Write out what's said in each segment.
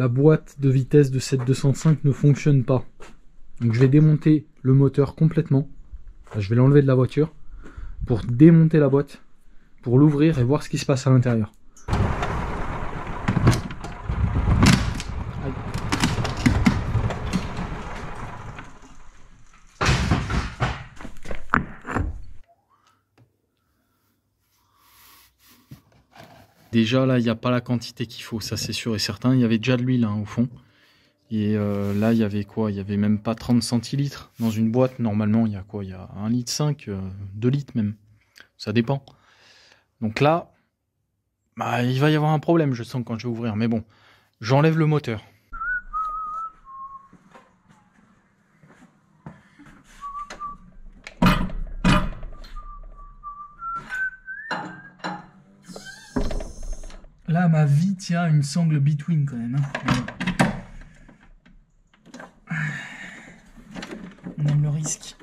la boîte de vitesse de cette 205 ne fonctionne pas. Donc je vais démonter le moteur complètement. Là, je vais l'enlever de la voiture pour démonter la boîte, pour l'ouvrir et voir ce qui se passe à l'intérieur. Déjà là, il n'y a pas la quantité qu'il faut, ça c'est sûr et certain. Il y avait déjà de l'huile au fond. Et là, il y avait quoi? Il n'y avait même pas 30 centilitres. Dans une boîte, normalement, il y a quoi? Il y a 1,5 litre, 2 litres même. Ça dépend. Donc là, bah, il va y avoir un problème, je sens, quand je vais ouvrir. Mais bon, j'enlève le moteur. Là, ma vie tient une sangle between quand même. On aime le risque.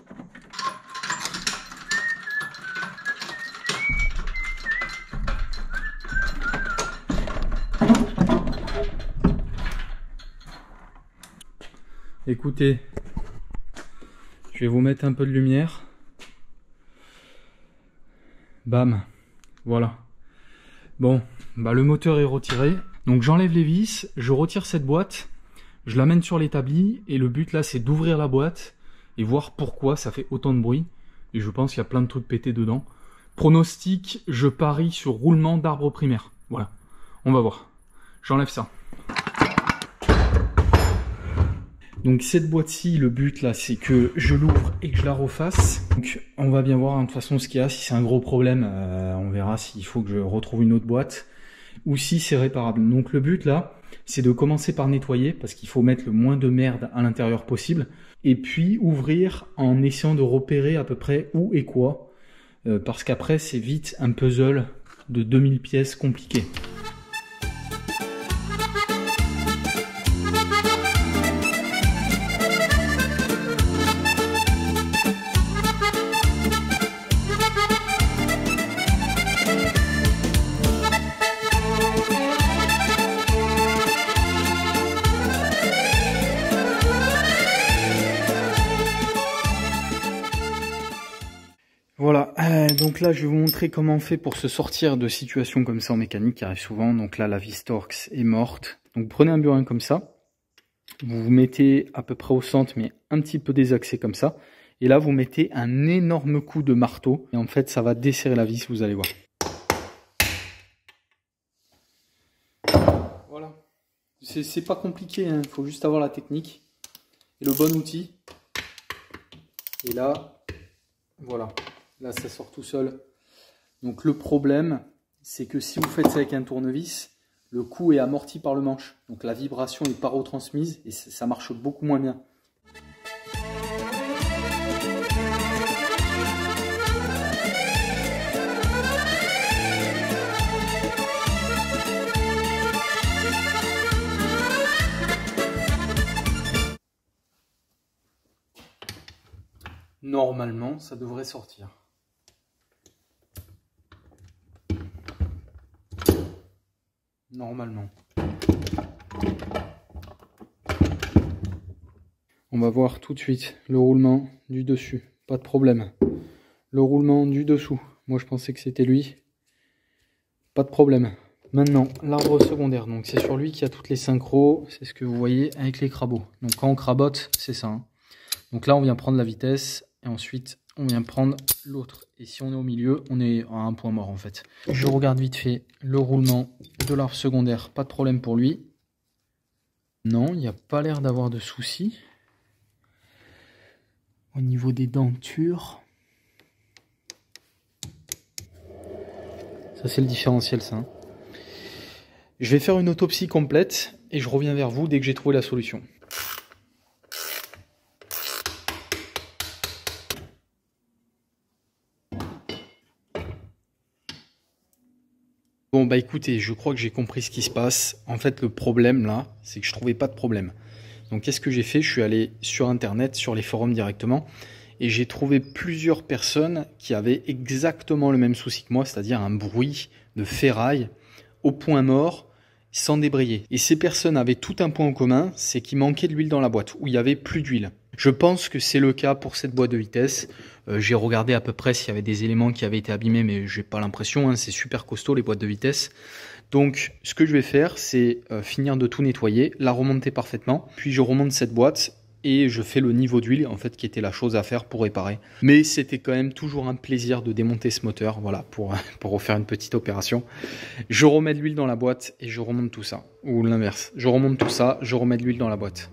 Écoutez, je vais vous mettre un peu de lumière. Bam, voilà. Bon, bah le moteur est retiré. Donc j'enlève les vis, je retire cette boîte, je l'amène sur l'établi et le but là c'est d'ouvrir la boîte et voir pourquoi ça fait autant de bruit. Et je pense qu'il y a plein de trucs pétés dedans. Pronostic, je parie sur roulement d'arbre primaire. Voilà, on va voir. J'enlève ça. Donc cette boîte-ci, le but là, c'est que je l'ouvre et que je la refasse. Donc on va bien voir de toute façon ce qu'il y a. Si c'est un gros problème, on verra s'il faut que je retrouve une autre boîte ou si c'est réparable. Donc le but là, c'est de commencer par nettoyer parce qu'il faut mettre le moins de merde à l'intérieur possible. Et puis ouvrir en essayant de repérer à peu près où et quoi. Parce qu'après c'est vite un puzzle de 2000 pièces compliqué. Voilà, donc là je vais vous montrer comment on fait pour se sortir de situations comme ça en mécanique qui arrivent souvent. Donc là la vis Torx est morte. Donc prenez un burin comme ça, vous vous mettez à peu près au centre mais un petit peu désaxé comme ça. Et là vous mettez un énorme coup de marteau et en fait ça va desserrer la vis, vous allez voir. Voilà, c'est pas compliqué, il faut juste avoir la technique et le bon outil. Et là, voilà. Là, ça sort tout seul. Donc le problème, c'est que si vous faites ça avec un tournevis, le coup est amorti par le manche. Donc la vibration est pas retransmise et ça marche beaucoup moins bien. Normalement, ça devrait sortir. Normalement. On va voir tout de suite le roulement du dessus. Pas de problème. Le roulement du dessous. Moi, je pensais que c'était lui. Pas de problème. Maintenant, l'arbre secondaire. Donc, c'est sur lui qu'il y a toutes les synchros. C'est ce que vous voyez avec les crabots. Donc, quand on crabote, c'est ça. Donc là, on vient prendre la vitesse. Et ensuite, on vient prendre l'autre. Et si on est au milieu, on est à un point mort en fait. Je regarde vite fait le roulement de l'arbre secondaire. Pas de problème pour lui. Non, il n'y a pas l'air d'avoir de soucis. Au niveau des dentures. Ça, c'est le différentiel, ça. Je vais faire une autopsie complète et je reviens vers vous dès que j'ai trouvé la solution. Bon bah écoutez, je crois que j'ai compris ce qui se passe. En fait le problème là, c'est que je trouvais pas de problème. Donc qu'est-ce que j'ai fait? Je suis allé sur internet, sur les forums directement, et j'ai trouvé plusieurs personnes qui avaient exactement le même souci que moi, c'est-à-dire un bruit de ferraille au point mort, sans débrayer. Et ces personnes avaient tout un point en commun, c'est qu'il manquait de l'huile dans la boîte, ou il n'y avait plus d'huile. Je pense que c'est le cas pour cette boîte de vitesse. J'ai regardé à peu près s'il y avait des éléments qui avaient été abîmés, mais j'ai pas l'impression, hein, c'est super costaud les boîtes de vitesse. Donc ce que je vais faire, c'est finir de tout nettoyer, la remonter parfaitement, puis je remonte cette boîte et je fais le niveau d'huile, en fait, qui était la chose à faire pour réparer. Mais c'était quand même toujours un plaisir de démonter ce moteur, voilà, pour refaire une petite opération. Je remets de l'huile dans la boîte et je remonte tout ça, ou l'inverse. Je remonte tout ça, je remets de l'huile dans la boîte.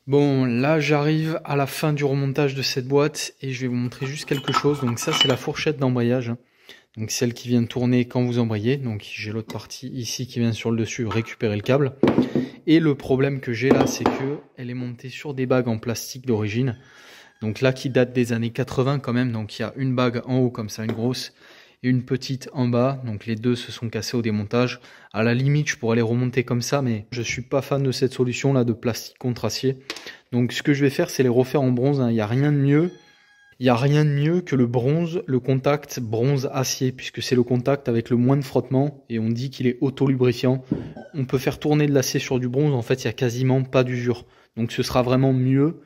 Bon, là j'arrive à la fin du remontage de cette boîte et je vais vous montrer juste quelque chose. Donc ça c'est la fourchette d'embrayage, donc celle qui vient tourner quand vous embrayez. Donc j'ai l'autre partie ici qui vient sur le dessus récupérer le câble. Et le problème que j'ai là, c'est que elle est montée sur des bagues en plastique d'origine. Donc là qui date des années 80 quand même. Donc il y a une bague en haut comme ça, une grosse, et une petite en bas, donc les deux se sont cassés au démontage. À la limite je pourrais les remonter comme ça, mais je suis pas fan de cette solution là de plastique contre acier. Donc ce que je vais faire, c'est les refaire en bronze, hein. Il n'y a rien de mieux. Il n'y a rien de mieux que le bronze, le contact bronze acier, puisque c'est le contact avec le moins de frottement, et on dit qu'il est auto-lubrifiant. On peut faire tourner de l'acier sur du bronze, en fait il n'y a quasiment pas d'usure. Donc ce sera vraiment mieux.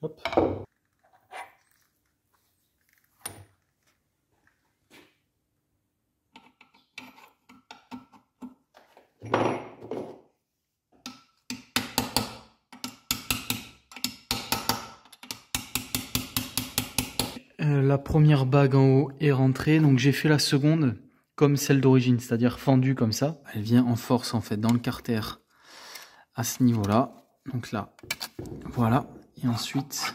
Hop. La première bague en haut est rentrée, donc j'ai fait la seconde comme celle d'origine, c'est-à-dire fendue comme ça. Elle vient en force en fait dans le carter à ce niveau-là. Donc là, voilà. Et ensuite,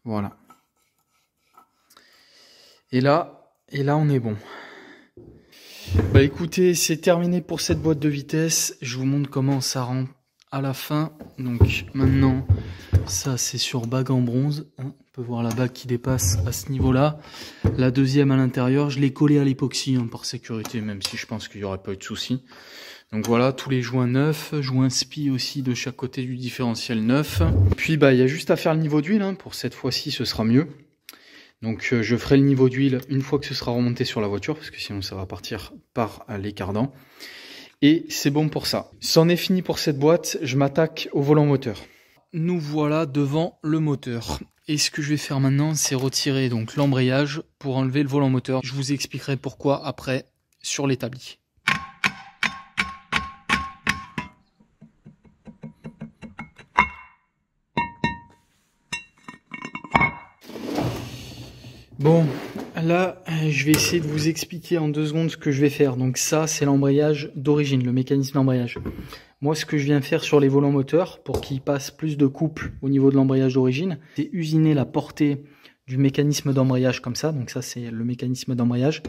voilà. Et là on est bon. Bah écoutez, c'est terminé pour cette boîte de vitesse. Je vous montre comment ça rentre à la fin. Donc maintenant, ça c'est sur bague en bronze. On peut voir la bague qui dépasse à ce niveau-là. La deuxième à l'intérieur, je l'ai collée à l'époxy par sécurité, même si je pense qu'il n'y aurait pas eu de souci. Donc voilà, tous les joints neufs, joints spi aussi de chaque côté du différentiel neuf. Puis bah il y a juste à faire le niveau d'huile, pour cette fois-ci ce sera mieux. Donc je ferai le niveau d'huile une fois que ce sera remonté sur la voiture, parce que sinon ça va partir par les cardans. Et c'est bon pour ça. C'en est fini pour cette boîte, je m'attaque au volant moteur. Nous voilà devant le moteur. Et ce que je vais faire maintenant, c'est retirer donc l'embrayage pour enlever le volant moteur. Je vous expliquerai pourquoi après sur l'établi. Bon, là, je vais essayer de vous expliquer en 2 secondes ce que je vais faire. Donc ça, c'est l'embrayage d'origine, le mécanisme d'embrayage. Moi, ce que je viens faire sur les volants moteurs, pour qu'il passe plus de couple au niveau de l'embrayage d'origine, c'est usiner la portée du mécanisme d'embrayage comme ça. Donc ça, c'est le mécanisme d'embrayage.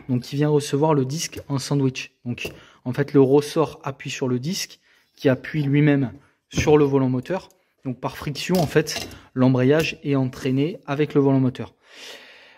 Donc qui vient recevoir le disque en sandwich. Donc en fait, le ressort appuie sur le disque, qui appuie lui-même sur le volant moteur. Donc par friction, en fait, l'embrayage est entraîné avec le volant moteur.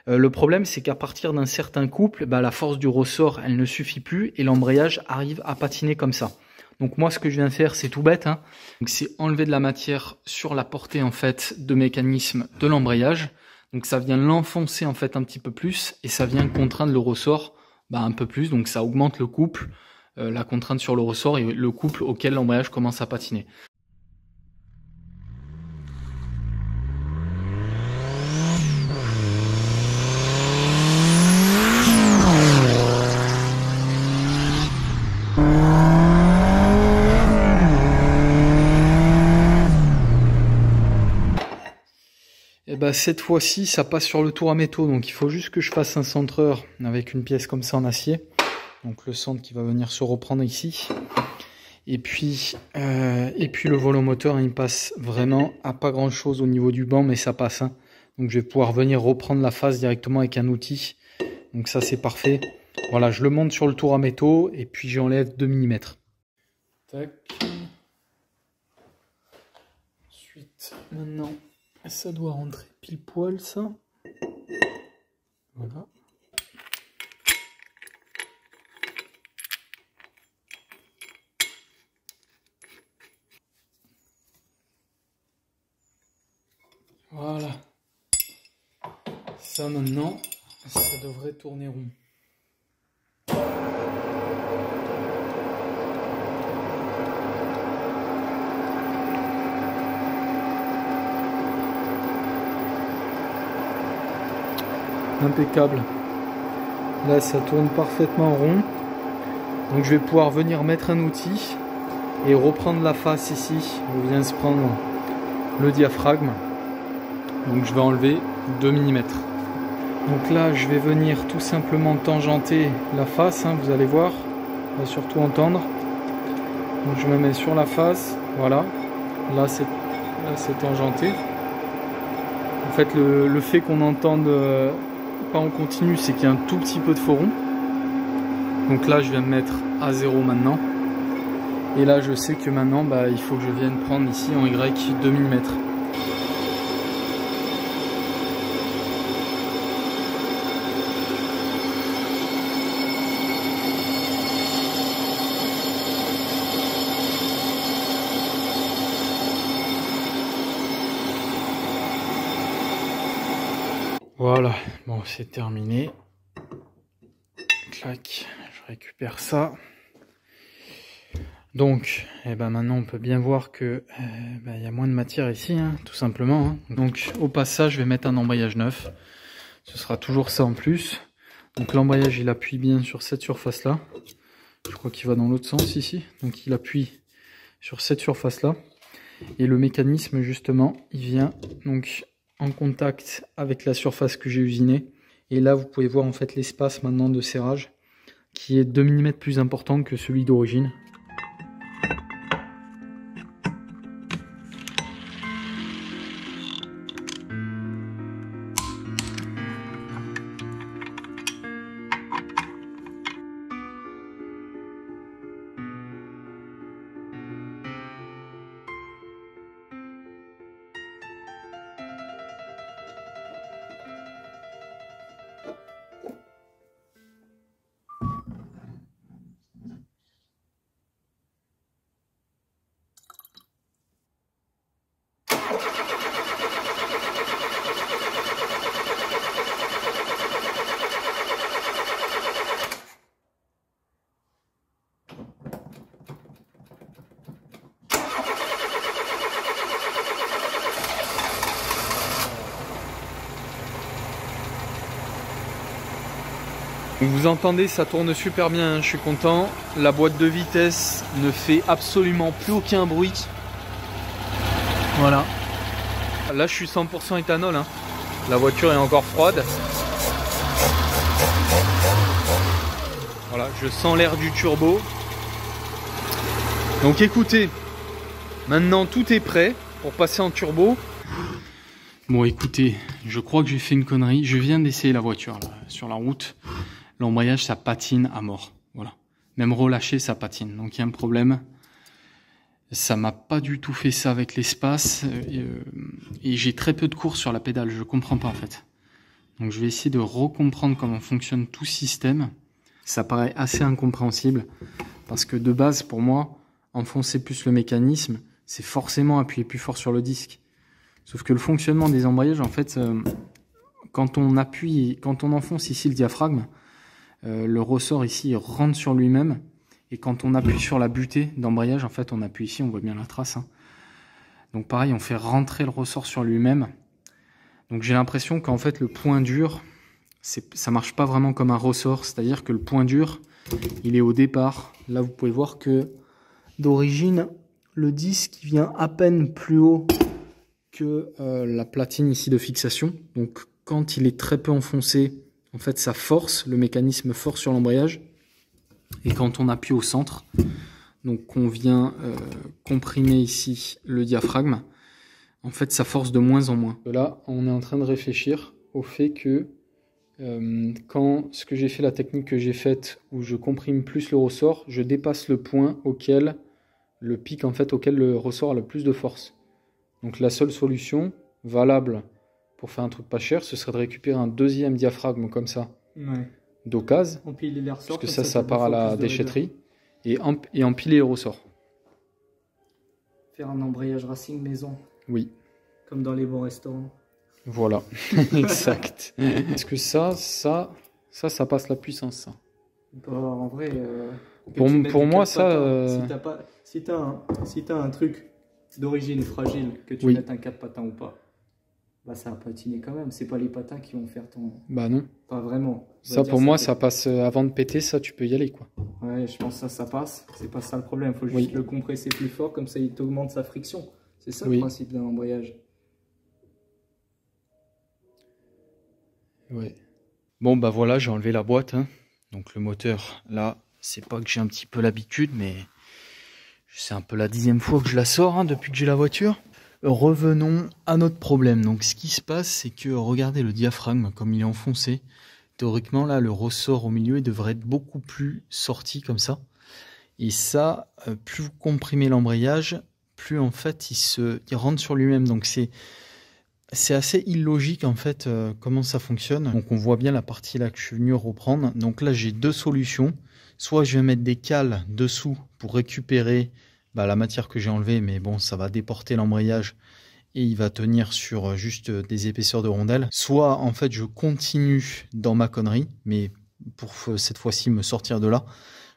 Le problème, c'est qu'à partir d'un certain couple, la force du ressort, elle ne suffit plus et l'embrayage arrive à patiner comme ça. Donc moi, ce que je viens de faire, c'est tout bête, hein. Donc c'est enlever de la matière sur la portée en fait de mécanisme de l'embrayage. Donc ça vient l'enfoncer en fait un petit peu plus et ça vient contraindre le ressort un peu plus. Donc ça augmente le couple, la contrainte sur le ressort et le couple auquel l'embrayage commence à patiner. Et cette fois-ci, ça passe sur le tour à métaux, donc il faut juste que je fasse un centreur avec une pièce comme ça en acier. Donc le centre qui va venir se reprendre ici. Et puis le volant moteur, il passe vraiment à pas grand chose au niveau du banc, mais ça passe. Hein. Donc je vais pouvoir venir reprendre la face directement avec un outil. Donc ça c'est parfait. Voilà, je le monte sur le tour à métaux et puis j'enlève 2 mm. Tac. Ensuite, maintenant, ça doit rentrer pile poil ça. Voilà. Voilà. Ça maintenant, ça devrait tourner rond. Impeccable. Là, ça tourne parfaitement rond. Donc je vais pouvoir venir mettre un outil et reprendre la face ici où vient se prendre le diaphragme. Donc je vais enlever 2 mm. Donc là, je vais venir tout simplement tangenter la face, hein, vous allez voir. On va surtout entendre. Donc je me mets sur la face, voilà. Là, c'est tangenté. En fait, le fait qu'on entende pas en continu, c'est qu'il y a un tout petit peu de faux rond. Donc là, je viens me mettre à 0 maintenant. Et là, je sais que maintenant, il faut que je vienne prendre ici en Y 2 mm. Voilà, bon, c'est terminé. Clac, je récupère ça. Donc, maintenant on peut bien voir que y a moins de matière ici, hein, tout simplement. Hein. Donc au passage, je vais mettre un embrayage neuf. Ce sera toujours ça en plus. Donc l'embrayage, il appuie bien sur cette surface-là. Je crois qu'il va dans l'autre sens ici. Donc il appuie sur cette surface-là. Et le mécanisme, justement, il vient donc en contact avec la surface que j'ai usinée. Et là, vous pouvez voir en fait l'espace maintenant de serrage qui est 2 mm plus important que celui d'origine. Vous entendez, ça tourne super bien, hein, je suis content. La boîte de vitesse ne fait absolument plus aucun bruit. Voilà. Là, je suis 100% éthanol. Hein. La voiture est encore froide. Voilà, je sens l'air du turbo. Donc écoutez, maintenant tout est prêt pour passer en turbo. Bon écoutez, je crois que j'ai fait une connerie. Je viens d'essayer la voiture là, sur la route. L'embrayage, ça patine à mort. Voilà. Même relâché, ça patine. Donc il y a un problème. Ça m'a pas du tout fait ça avec l'espace. Et j'ai très peu de cours sur la pédale, je comprends pas en fait. Donc je vais essayer de recomprendre comment fonctionne tout ce système. Ça paraît assez incompréhensible. Parce que de base, pour moi, enfoncer plus le mécanisme, c'est forcément appuyer plus fort sur le disque. Sauf que le fonctionnement des embrayages, en fait, quand on enfonce ici le diaphragme, le ressort ici rentre sur lui-même. Et quand on appuie sur la butée d'embrayage, en fait, on appuie ici, on voit bien la trace. Hein. Donc pareil, on fait rentrer le ressort sur lui-même. Donc j'ai l'impression qu'en fait, le point dur, ça marche pas vraiment comme un ressort. C'est-à-dire que le point dur, il est au départ. Là, vous pouvez voir que d'origine, le disque vient à peine plus haut que la platine ici de fixation. Donc quand il est très peu enfoncé, en fait, ça force, le mécanisme force sur l'embrayage. Et quand on appuie au centre, donc on vient comprimer ici le diaphragme, en fait ça force de moins en moins. Là, on est en train de réfléchir au fait que quand ce que j'ai fait, la technique que j'ai faite, où je comprime plus le ressort, je dépasse le point auquel, le pic en fait, auquel le ressort a le plus de force. Donc la seule solution valable pour faire un truc pas cher, ce serait de récupérer un deuxième diaphragme comme ça. Ouais. D'occasion, parce que ça part à la déchetterie, et empiler les ressorts. Faire un embrayage racing maison. Oui. Comme dans les bons restaurants. Voilà, exact. Est-ce que ça passe la puissance, ça? Bah, en vrai, pour moi, ça... Si t'as un truc d'origine fragile, que tu mettes un 4 patins ou pas, bah ça va patiner quand même. C'est pas les patins qui vont faire ton... Bah non. Pas vraiment. Ça pour moi, ça passe avant de péter, ça tu peux y aller quoi. Ouais, je pense que ça passe. C'est pas ça le problème. Faut juste le compresser plus fort, comme ça il t'augmente sa friction. C'est ça le principe d'un embrayage. Ouais. Bon bah voilà, j'ai enlevé la boîte. Hein. Donc le moteur, là, c'est pas que j'ai un petit peu l'habitude, mais c'est un peu la 10e fois que je la sors hein, depuis que j'ai la voiture. Revenons à notre problème. Donc ce qui se passe, c'est que regardez le diaphragme comme il est enfoncé. Théoriquement là, le ressort au milieu il devrait être beaucoup plus sorti comme ça. Et ça, plus vous comprimez l'embrayage, plus en fait il rentre sur lui-même. Donc c'est assez illogique en fait comment ça fonctionne. Donc on voit bien la partie là que je suis venu reprendre. Donc là j'ai deux solutions. Soit je vais mettre des cales dessous pour récupérer la matière que j'ai enlevée, mais bon, ça va déporter l'embrayage et il va tenir sur juste des épaisseurs de rondelles. Soit, en fait, je continue dans ma connerie, mais pour cette fois-ci me sortir de là,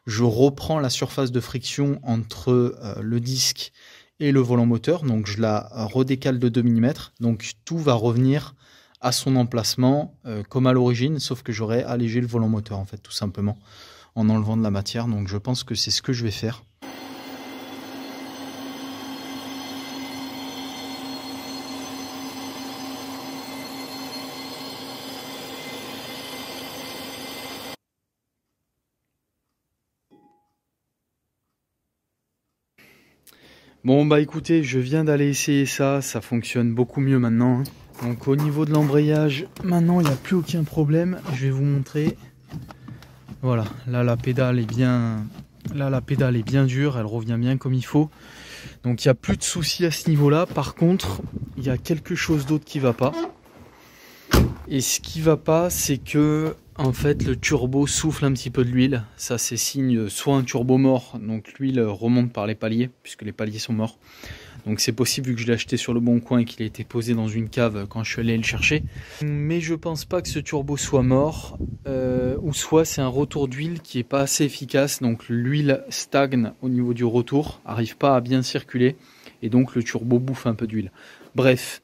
je reprends la surface de friction entre le disque et le volant moteur, donc je la redécale de 2 mm, donc tout va revenir à son emplacement comme à l'origine, sauf que j'aurai allégé le volant moteur, en fait, tout simplement, en enlevant de la matière, donc je pense que c'est ce que je vais faire. Bon bah écoutez, je viens d'aller essayer ça fonctionne beaucoup mieux maintenant. Hein. Donc au niveau de l'embrayage, maintenant il n'y a plus aucun problème. Je vais vous montrer. Voilà, là la pédale est bien dure, elle revient bien comme il faut. Donc il n'y a plus de soucis à ce niveau-là. Par contre, il y a quelque chose d'autre qui va pas. Et ce qui va pas, c'est que en fait le turbo souffle un petit peu de l'huile. Ça c'est signe soit un turbo mort, donc l'huile remonte par les paliers, puisque les paliers sont morts. Donc c'est possible vu que je l'ai acheté sur le bon coin et qu'il a été posé dans une cave quand je suis allé le chercher. Mais je pense pas que ce turbo soit mort, ou soit c'est un retour d'huile qui est pas assez efficace. Donc l'huile stagne au niveau du retour, arrive pas à bien circuler, et donc le turbo bouffe un peu d'huile. Bref.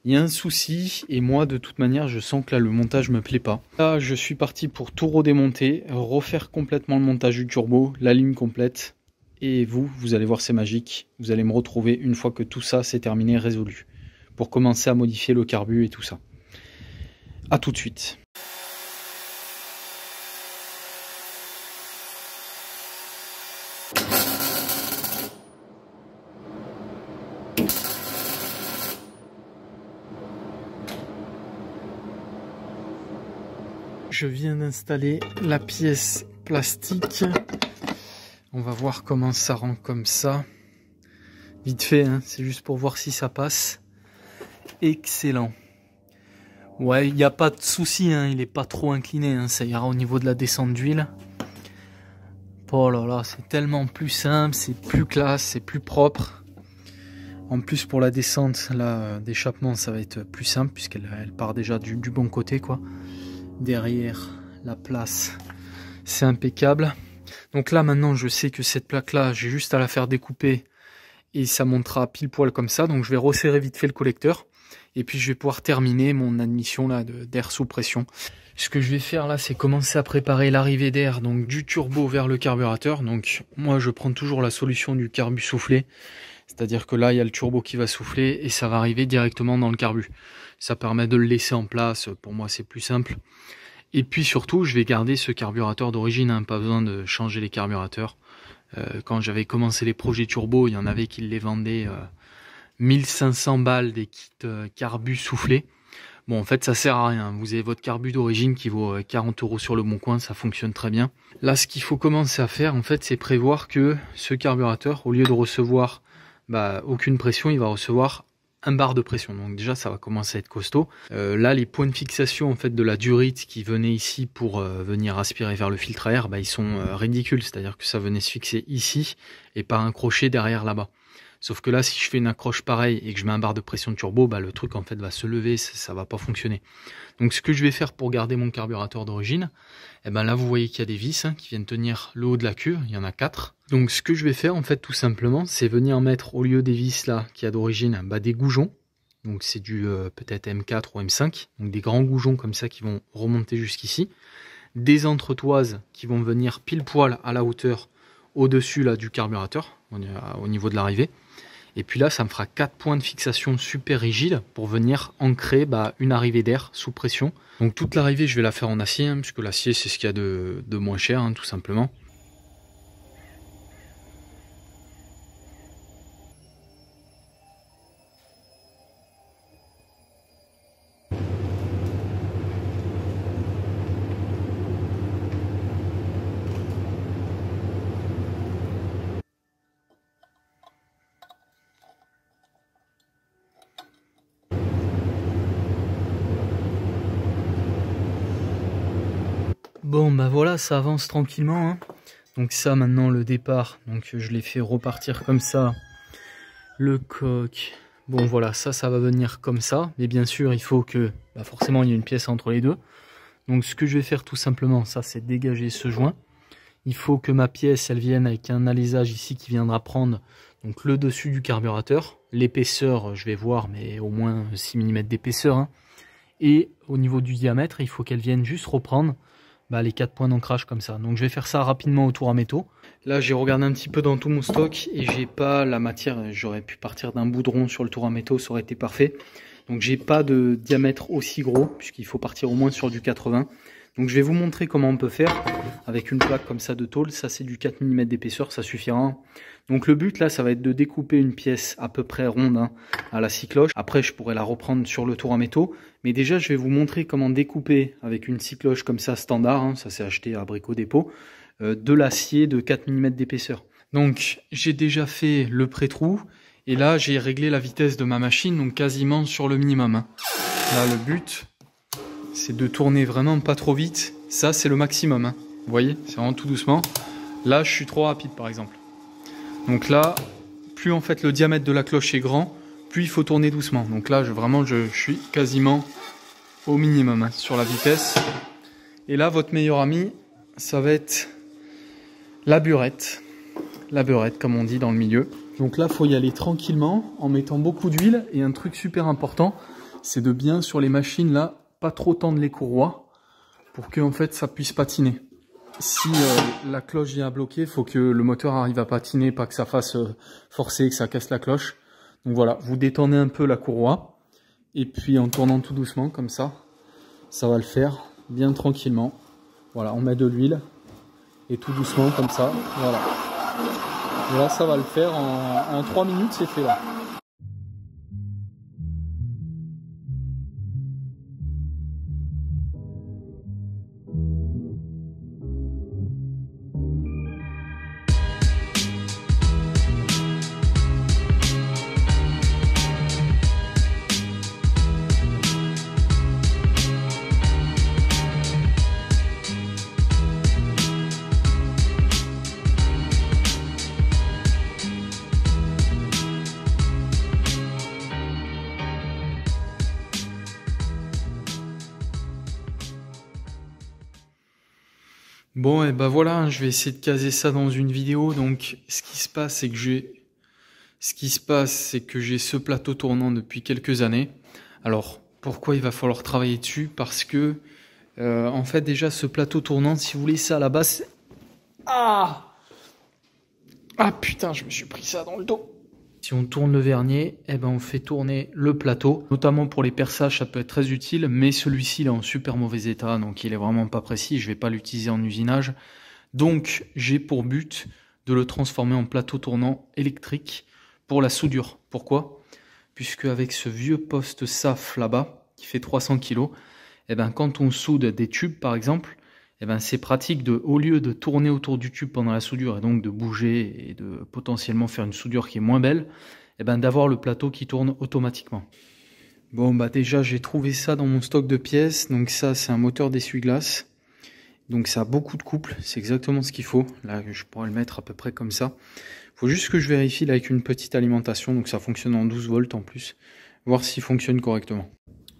Il y a un souci et moi de toute manière je sens que là le montage me plaît pas. Là je suis parti pour tout redémonter, refaire complètement le montage du turbo, la ligne complète. Et vous allez voir c'est magique. Vous allez me retrouver une fois que tout ça c'est terminé, résolu. Pour commencer à modifier le carbu et tout ça. A tout de suite. Je viens d'installer la pièce plastique. On va voir comment ça rend comme ça. Vite fait, hein, c'est juste pour voir si ça passe. Excellent. Ouais, il n'y a pas de souci, hein, il n'est pas trop incliné, hein, ça ira au niveau de la descente d'huile. Oh là là, c'est tellement plus simple, c'est plus classe, c'est plus propre. En plus pour la descente là d'échappement, ça va être plus simple puisqu'elle part déjà du bon côté quoi. Derrière la place, c'est impeccable. Donc là maintenant je sais que cette plaque là, j'ai juste à la faire découper et ça montera pile poil comme ça. Donc je vais resserrer vite fait le collecteur et puis je vais pouvoir terminer mon admission là d'air sous pression. Ce que je vais faire là, c'est commencer à préparer l'arrivée d'air donc du turbo vers le carburateur. Donc moi je prends toujours la solution du carbu soufflé. C'est-à-dire que là, il y a le turbo qui va souffler et ça va arriver directement dans le carbu. Ça permet de le laisser en place. Pour moi, c'est plus simple. Et puis surtout, je vais garder ce carburateur d'origine. Hein, pas besoin de changer les carburateurs. Quand j'avais commencé les projets turbo, il y en avait qui les vendaient 1500 balles des kits carbu soufflés. Bon, en fait, ça sert à rien. Vous avez votre carbu d'origine qui vaut 40 € sur le bon coin. Ça fonctionne très bien. Là, ce qu'il faut commencer à faire, en fait, c'est prévoir que ce carburateur, au lieu de recevoir aucune pression, il va recevoir un bar de pression. Donc déjà, ça va commencer à être costaud. Là, les points de fixation en fait de la durite qui venait ici pour venir aspirer vers le filtre à air, ils sont ridicules. C'est-à-dire que ça venait se fixer ici et pas un crochet derrière là-bas. Sauf que là, si je fais une accroche pareille et que je mets un bar de pression de turbo, le truc en fait va se lever, ça va pas fonctionner. Donc ce que je vais faire pour garder mon carburateur d'origine, là vous voyez qu'il y a des vis qui viennent tenir le haut de la cuve, il y en a 4. Donc ce que je vais faire en fait tout simplement, c'est venir mettre au lieu des vis là qui a d'origine des goujons. Donc c'est du peut-être M4 ou M5, donc des grands goujons comme ça qui vont remonter jusqu'ici. Des entretoises qui vont venir pile poil à la hauteur au-dessus là du carburateur, au niveau de l'arrivée. Et puis là, ça me fera 4 points de fixation super rigides pour venir ancrer une arrivée d'air sous pression. Donc toute l'arrivée, je vais la faire en acier, puisque l'acier, c'est ce qu'il y a de moins cher, tout simplement. Bon voilà, ça avance tranquillement. Donc ça maintenant le départ, donc je l'ai fait repartir comme ça. Le coq, bon voilà, ça va venir comme ça. Mais bien sûr il faut que forcément il y ait une pièce entre les deux. Donc ce que je vais faire tout simplement, ça c'est dégager ce joint. Il faut que ma pièce elle vienne avec un alésage ici qui viendra prendre donc le dessus du carburateur. L'épaisseur je vais voir, mais au moins 6 mm d'épaisseur. Et au niveau du diamètre, il faut qu'elle vienne juste reprendre les 4 points d'ancrage comme ça. Donc je vais faire ça rapidement au tour à métaux. Là j'ai regardé un petit peu dans tout mon stock et j'ai pas la matière. J'aurais pu partir d'un boudron sur le tour à métaux, ça aurait été parfait. Donc j'ai pas de diamètre aussi gros puisqu'il faut partir au moins sur du 80. Donc je vais vous montrer comment on peut faire avec une plaque comme ça de tôle. Ça c'est du 4 mm d'épaisseur, ça suffira. Donc le but là, ça va être de découper une pièce à peu près ronde à la scie cloche. Après je pourrais la reprendre sur le tour à métaux. Mais déjà je vais vous montrer comment découper avec une scie cloche comme ça standard. Ça c'est acheté à Brico Dépôt. De l'acier de 4 mm d'épaisseur. Donc j'ai déjà fait le pré-trou. Et là j'ai réglé la vitesse de ma machine, donc quasiment sur le minimum. Là le but, c'est de tourner vraiment pas trop vite. Ça c'est le maximum. Vous voyez, c'est vraiment tout doucement. Là je suis trop rapide par exemple. Donc là, plus en fait le diamètre de la cloche est grand, plus il faut tourner doucement. Donc là je suis quasiment au minimum sur la vitesse. Et là votre meilleur ami, ça va être la burette. La beurette comme on dit dans le milieu. Donc là il faut y aller tranquillement en mettant beaucoup d'huile. Et un truc super important, c'est de bien sur les machines là, pas trop tendre les courroies pour que en fait ça puisse patiner. Si la cloche vient à bloquer, il faut que le moteur arrive à patiner, pas que ça fasse forcer, que ça casse la cloche. Donc voilà, vous détendez un peu la courroie et puis en tournant tout doucement comme ça va le faire bien tranquillement. Voilà, on met de l'huile et tout doucement comme ça, voilà. Et là ça va le faire en 3 minutes, c'est fait là. Bon, et ben voilà, je vais essayer de caser ça dans une vidéo. Donc, ce qui se passe, c'est que j'ai ce plateau tournant depuis quelques années. Alors, pourquoi il va falloir travailler dessus? Parce que, en fait, déjà, ce plateau tournant, si vous voulez, ça à la base... Ah! Ah putain, je me suis pris ça dans le dos. Si on tourne le vernier, eh ben on fait tourner le plateau. Notamment pour les perçages, ça peut être très utile, mais celui-ci il est en super mauvais état, donc il est vraiment pas précis. Je vais pas l'utiliser en usinage. Donc j'ai pour but de le transformer en plateau tournant électrique pour la soudure. Pourquoi? Puisque avec ce vieux poste SAF là-bas, qui fait 300 kg, eh ben quand on soude des tubes par exemple, eh ben c'est pratique de, au lieu de tourner autour du tube pendant la soudure et donc de bouger et de potentiellement faire une soudure qui est moins belle, eh ben d'avoir le plateau qui tourne automatiquement. Bon bah déjà j'ai trouvé ça dans mon stock de pièces, donc ça c'est un moteur d'essuie-glace. Donc ça a beaucoup de couple, c'est exactement ce qu'il faut. Là je pourrais le mettre à peu près comme ça. Il faut juste que je vérifie là avec une petite alimentation, donc ça fonctionne en 12 volts en plus. Voir s'il fonctionne correctement.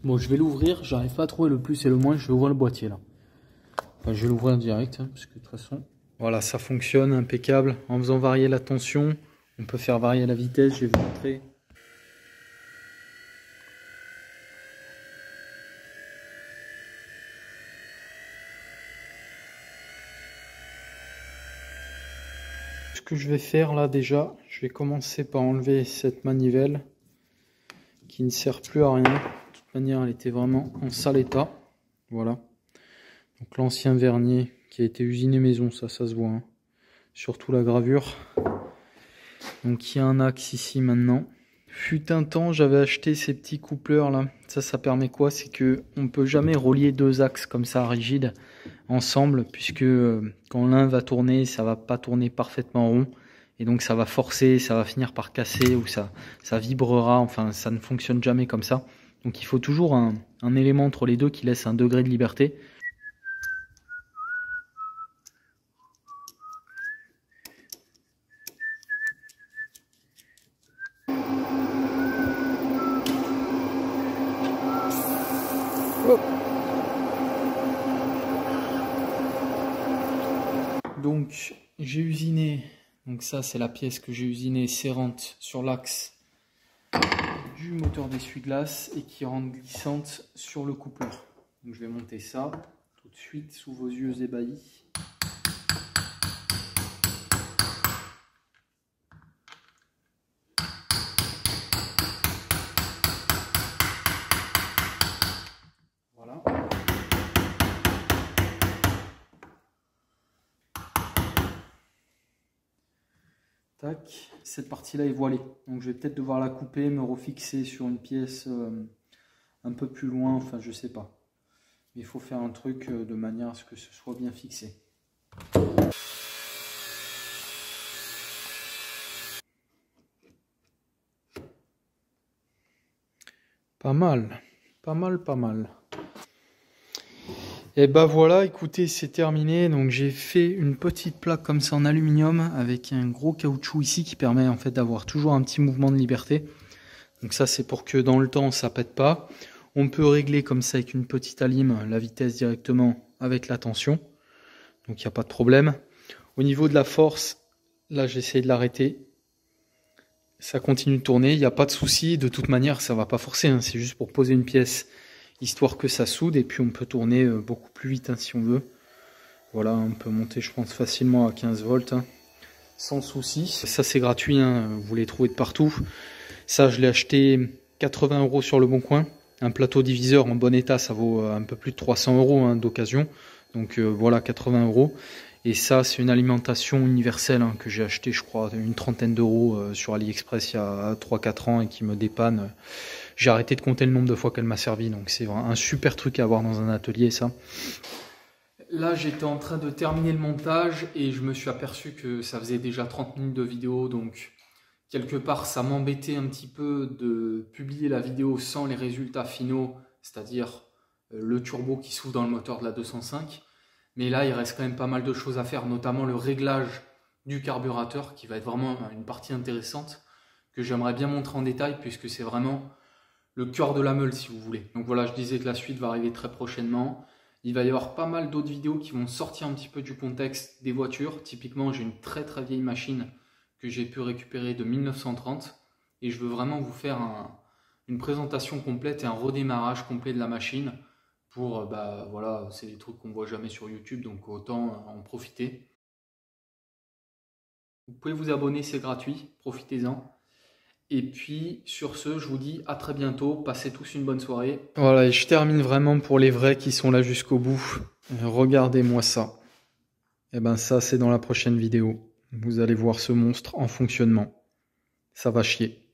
Bon je vais l'ouvrir, j'arrive pas à trouver le plus et le moins, je vais ouvrir le boîtier là. Enfin, je vais l'ouvrir direct, hein, parce que de toute façon... Voilà, ça fonctionne, impeccable. En faisant varier la tension, on peut faire varier la vitesse, je vais vous montrer. Ce que je vais faire là déjà, je vais commencer par enlever cette manivelle qui ne sert plus à rien. De toute manière, elle était vraiment en sale état. Voilà. Donc l'ancien vernier qui a été usiné maison, ça se voit, hein. Surtout la gravure. Donc il y a un axe ici maintenant. Fut un temps, j'avais acheté ces petits coupleurs là. Ça permet quoi? C'est que on peut jamais relier deux axes comme ça rigides ensemble, puisque quand l'un va tourner, ça va pas tourner parfaitement rond. Et donc ça va forcer, ça va finir par casser ou ça vibrera. Enfin, ça ne fonctionne jamais comme ça. Donc il faut toujours un élément entre les deux qui laisse un degré de liberté. Donc j'ai usiné, donc ça c'est la pièce que j'ai usinée serrante sur l'axe du moteur d'essuie-glace et qui rend glissante sur le coupleur. Donc je vais monter ça tout de suite sous vos yeux ébahis. Voilà. Tac, cette partie-là est voilée, donc je vais peut-être devoir la couper, me refixer sur une pièce un peu plus loin, enfin je sais pas. Mais il faut faire un truc de manière à ce que ce soit bien fixé. Pas mal, pas mal, pas mal. Et bah voilà, écoutez, c'est terminé. Donc j'ai fait une petite plaque comme ça en aluminium avec un gros caoutchouc ici qui permet en fait d'avoir toujours un petit mouvement de liberté. Donc ça c'est pour que dans le temps ça pète pas. On peut régler comme ça avec une petite alime la vitesse directement avec la tension. Donc il n'y a pas de problème. Au niveau de la force, là j'ai essayé de l'arrêter. Ça continue de tourner, il n'y a pas de souci. De toute manière ça va pas forcer, hein. C'est juste pour poser une pièce histoire que ça soude et puis on peut tourner beaucoup plus vite, hein, si on veut. Voilà, on peut monter je pense facilement à 15 volts, hein, sans souci. Ça c'est gratuit, hein, vous les trouvez de partout. Ça je l'ai acheté 80 € sur le Bon Coin. Un plateau diviseur en bon état ça vaut un peu plus de 300 € hein, d'occasion. Donc voilà, 80 €. Et ça c'est une alimentation universelle, hein, que j'ai acheté je crois une trentaine d'euros sur AliExpress il y a 3-4 ans et qui me dépanne. J'ai arrêté de compter le nombre de fois qu'elle m'a servi, donc c'est un super truc à avoir dans un atelier ça. Là j'étais en train de terminer le montage et je me suis aperçu que ça faisait déjà 30 minutes de vidéo, donc quelque part ça m'embêtait un petit peu de publier la vidéo sans les résultats finaux, c'est-à-dire le turbo qui s'ouvre dans le moteur de la 205. Mais là il reste quand même pas mal de choses à faire, notamment le réglage du carburateur qui va être vraiment une partie intéressante que j'aimerais bien montrer en détail puisque c'est vraiment le cœur de la meule si vous voulez. Donc voilà, je disais que la suite va arriver très prochainement. Il va y avoir pas mal d'autres vidéos qui vont sortir un petit peu du contexte des voitures. Typiquement, j'ai une très très vieille machine que j'ai pu récupérer de 1930 et je veux vraiment vous faire une présentation complète et un redémarrage complet de la machine pour, voilà, c'est des trucs qu'on voit jamais sur YouTube, donc autant en profiter. Vous pouvez vous abonner, c'est gratuit, profitez-en. Et puis, sur ce, je vous dis à très bientôt. Passez tous une bonne soirée. Voilà, et je termine vraiment pour les vrais qui sont là jusqu'au bout. Regardez-moi ça. Et ben ça, c'est dans la prochaine vidéo. Vous allez voir ce monstre en fonctionnement. Ça va chier.